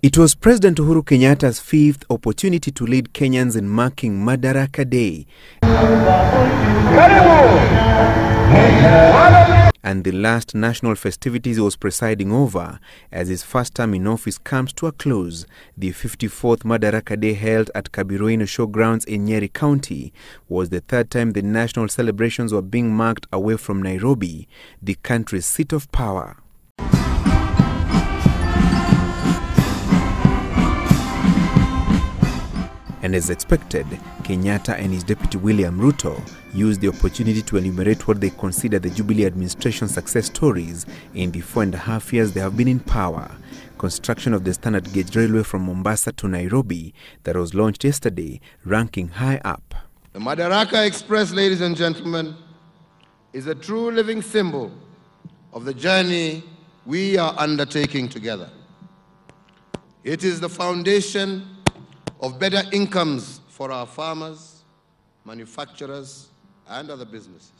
It was President Uhuru Kenyatta's 5th opportunity to lead Kenyans in marking Madaraka Day. And the last national festivities he was presiding over as his first term in office comes to a close. The 54th Madaraka Day held at Kabiruini Showgrounds in Nyeri County was the third time the national celebrations were being marked away from Nairobi, the country's seat of power. And as expected, Kenyatta and his deputy William Ruto used the opportunity to enumerate what they consider the Jubilee administration's success stories in the 4.5 years they have been in power. Construction of the standard gauge railway from Mombasa to Nairobi that was launched yesterday, ranking high up. The Madaraka Express, ladies and gentlemen, is a true living symbol of the journey we are undertaking together. It is the foundation of better incomes for our farmers, manufacturers, and other businesses.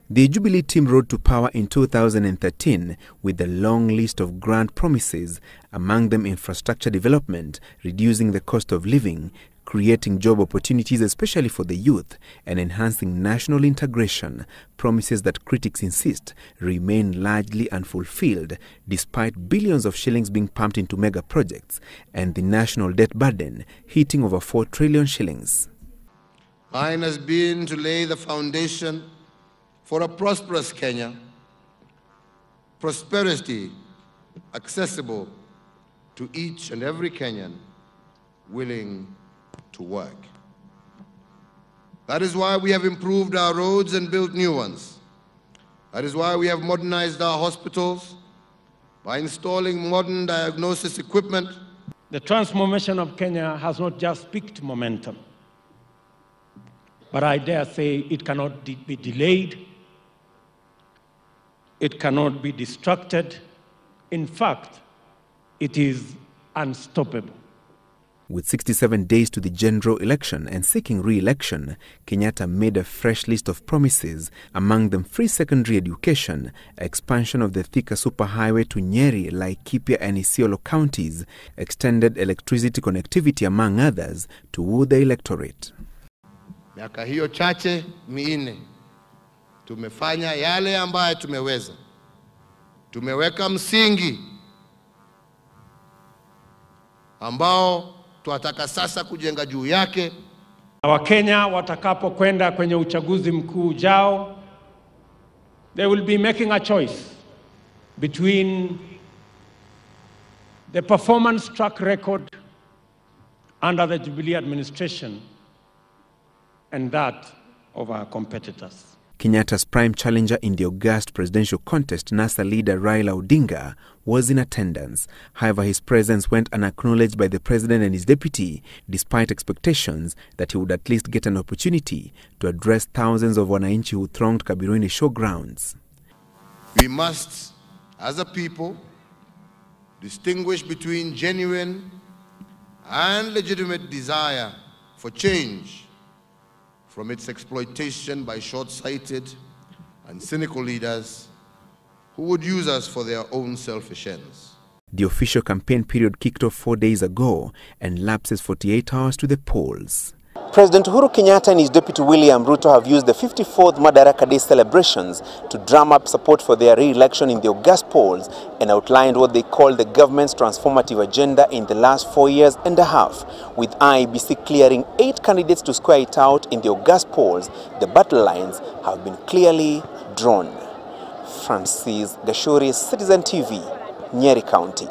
The Jubilee team rode to power in 2013 with a long list of grand promises, among them infrastructure development, reducing the cost of living, creating job opportunities especially for the youth, and enhancing national integration, promises that critics insist remain largely unfulfilled despite billions of shillings being pumped into mega projects and the national debt burden hitting over 4 trillion shillings. Mine has been to lay the foundation for a prosperous Kenya, prosperity accessible to each and every Kenyan willing to work. That is why we have improved our roads and built new ones. That is why we have modernized our hospitals by installing modern diagnosis equipment. The transformation of Kenya has not just picked momentum, but I dare say it cannot be delayed, it cannot be distracted. In fact, it is unstoppable. With 67 days to the general election and seeking re-election, Kenyatta made a fresh list of promises, among them free secondary education, expansion of the Thika superhighway to Nyeri, Laikipia and Isiolo counties, extended electricity connectivity, among others, to woo the electorate. Miaka hiyo chache minne tumefanya yale ambayo tumeweza. Tumeweka msingi ambao tuataka sasa kujenga juu yake. Wakenya watakapokwenda kwenye uchaguzi mkuu ujao, they will be making a choice between the performance track record under the Jubilee administration and that of our competitors. Kenyatta's prime challenger in the august presidential contest, NASA leader Raila Odinga, was in attendance. However, his presence went unacknowledged by the president and his deputy, despite expectations that he would at least get an opportunity to address thousands of wananchi who thronged Kabiruini Showgrounds. We must, as a people, distinguish between genuine and legitimate desire for change from its exploitation by short-sighted and cynical leaders who would use us for their own selfish ends. The official campaign period kicked off 4 days ago and lapses 48 hours to the polls. President Uhuru Kenyatta and his deputy William Ruto have used the 54th Madaraka Day celebrations to drum up support for their re-election in the August polls and outlined what they call the government's transformative agenda in the last 4.5 years, with IEBC clearing 8 candidates to square it out in the August polls. The battle lines have been clearly drawn. Francis Gashuri, Citizen TV, Nyeri County.